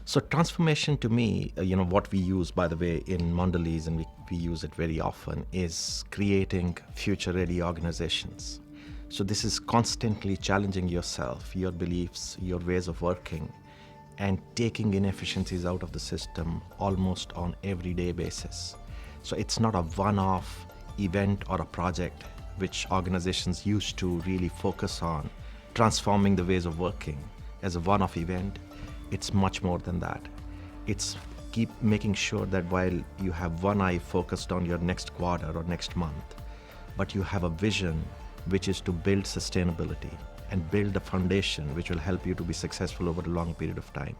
So transformation to me, what we use, by the way, in Mondelēz, and we use it very often, is creating future-ready organizations. So this is constantly challenging yourself, your beliefs, your ways of working, and taking inefficiencies out of the system almost on everyday basis. So it's not a one-off event or a project which organizations used to really focus on, transforming the ways of working as a one-off event. It's much more than that. It's keep making sure that while you have one eye focused on your next quarter or next month, but you have a vision which is to build sustainability and build a foundation which will help you to be successful over a long period of time.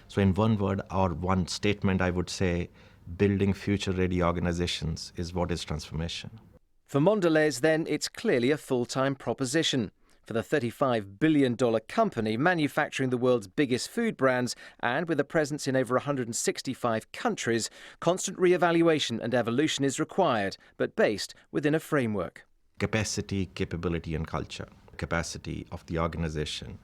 So in one word or one statement, I would say building future-ready organizations is what is transformation. For Mondelēz, then, it's clearly a full-time proposition. For the $35 billion company manufacturing the world's biggest food brands and with a presence in over 165 countries, constant re-evaluation and evolution is required, but based within a framework. Capacity, capability, and culture. Capacity of the organization.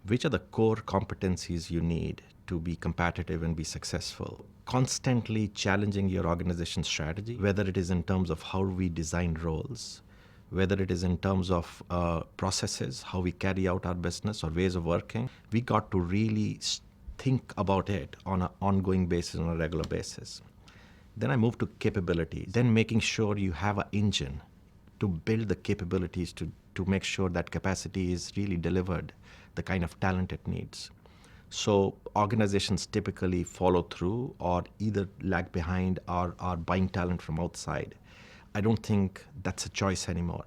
Which are the core competencies you need to be competitive and be successful? Constantly challenging your organization strategy, whether it is in terms of how we design roles, whether it is in terms of processes, how we carry out our business or ways of working. We got to really think about it on an ongoing basis, on a regular basis. Then I moved to capability, then making sure you have an engine to build the capabilities to make sure that capacity is really delivered, the kind of talent it needs. So organizations typically follow through or either lag behind or are buying talent from outside. I don't think that's a choice anymore.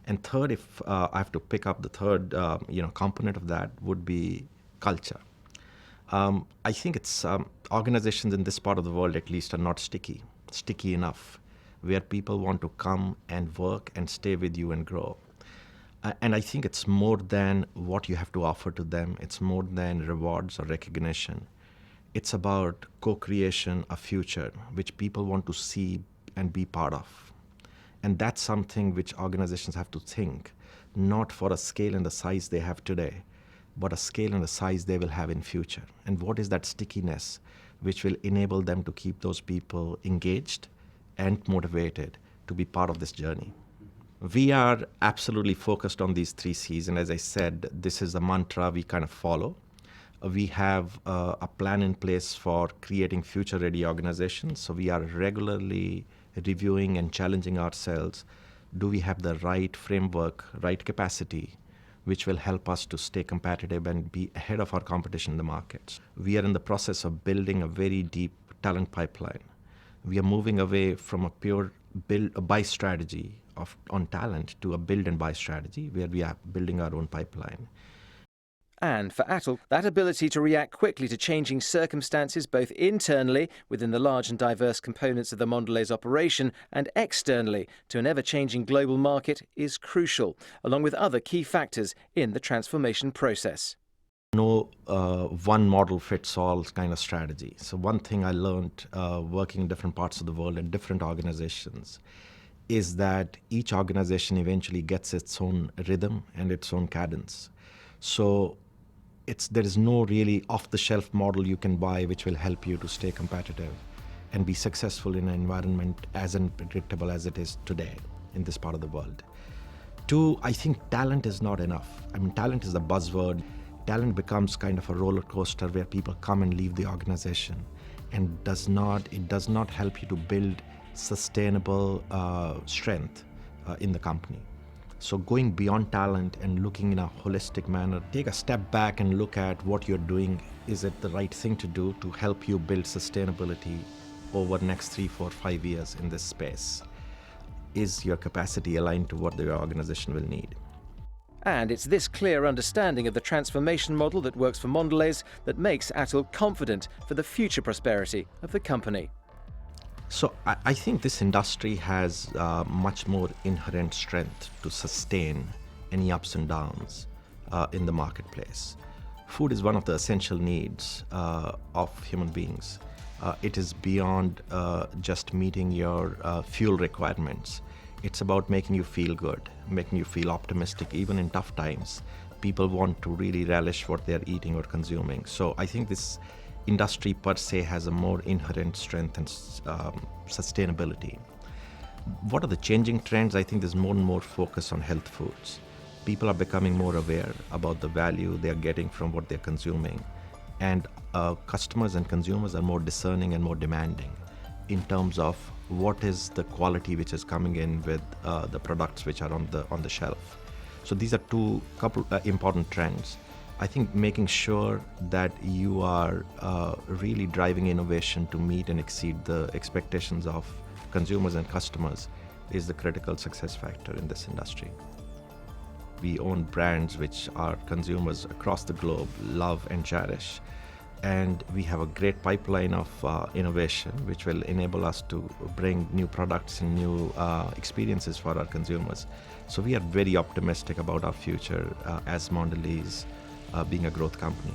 And third, if I have to pick up the third component of that, would be culture. I think it's organizations in this part of the world at least are not sticky enough, where people want to come and work and stay with you and grow. And I think it's more than what you have to offer to them. It's more than rewards or recognition. It's about co-creation, a future which people want to see and be part of. And that's something which organizations have to think, not for a scale and the size they have today, but a scale and a size they will have in future. And what is that stickiness which will enable them to keep those people engaged and motivated to be part of this journey? We are absolutely focused on these 3 C's, and as I said, this is the mantra we kind of follow. We have a plan in place for creating future-ready organizations, so we are regularly reviewing and challenging ourselves. Do we have the right framework, right capacity, which will help us to stay competitive and be ahead of our competition in the markets? We are in the process of building a very deep talent pipeline. We are moving away from a pure buy strategy on talent to a build and buy strategy where we are building our own pipeline. And for Atul, that ability to react quickly to changing circumstances, both internally within the large and diverse components of the Mondelēz operation and externally to an ever-changing global market, is crucial, along with other key factors in the transformation process. No one model fits all kind of strategy. So one thing I learned working in different parts of the world and different organizations is that each organization eventually gets its own rhythm and its own cadence. So there is no really off-the-shelf model you can buy which will help you to stay competitive and be successful in an environment as unpredictable as it is today in this part of the world. 2, I think talent is not enough. I mean, talent is a buzzword. Talent becomes kind of a roller coaster where people come and leave the organization, and it does not help you to build sustainable strength in the company. So going beyond talent and looking in a holistic manner, take a step back and look at what you're doing. Is it the right thing to do to help you build sustainability over the next 3, 4, 5 years in this space? Is your capacity aligned to what the organization will need? And it's this clear understanding of the transformation model that works for Mondelēz that makes Atul confident for the future prosperity of the company. So I think this industry has much more inherent strength to sustain any ups and downs in the marketplace. Food is one of the essential needs of human beings. It is beyond just meeting your fuel requirements. It's about making you feel good, making you feel optimistic, even in tough times. People want to really relish what they're eating or consuming. So I think this industry per se has a more inherent strength and sustainability. What are the changing trends? I think there's more and more focus on health foods. People are becoming more aware about the value they are getting from what they're consuming. And customers and consumers are more discerning and more demanding in terms of what is the quality which is coming in with the products which are on the shelf. So these are couple important trends. I think making sure that you are really driving innovation to meet and exceed the expectations of consumers and customers is the critical success factor in this industry. We own brands which our consumers across the globe love and cherish. And we have a great pipeline of innovation which will enable us to bring new products and new experiences for our consumers. So we are very optimistic about our future as Mondelēz being a growth company.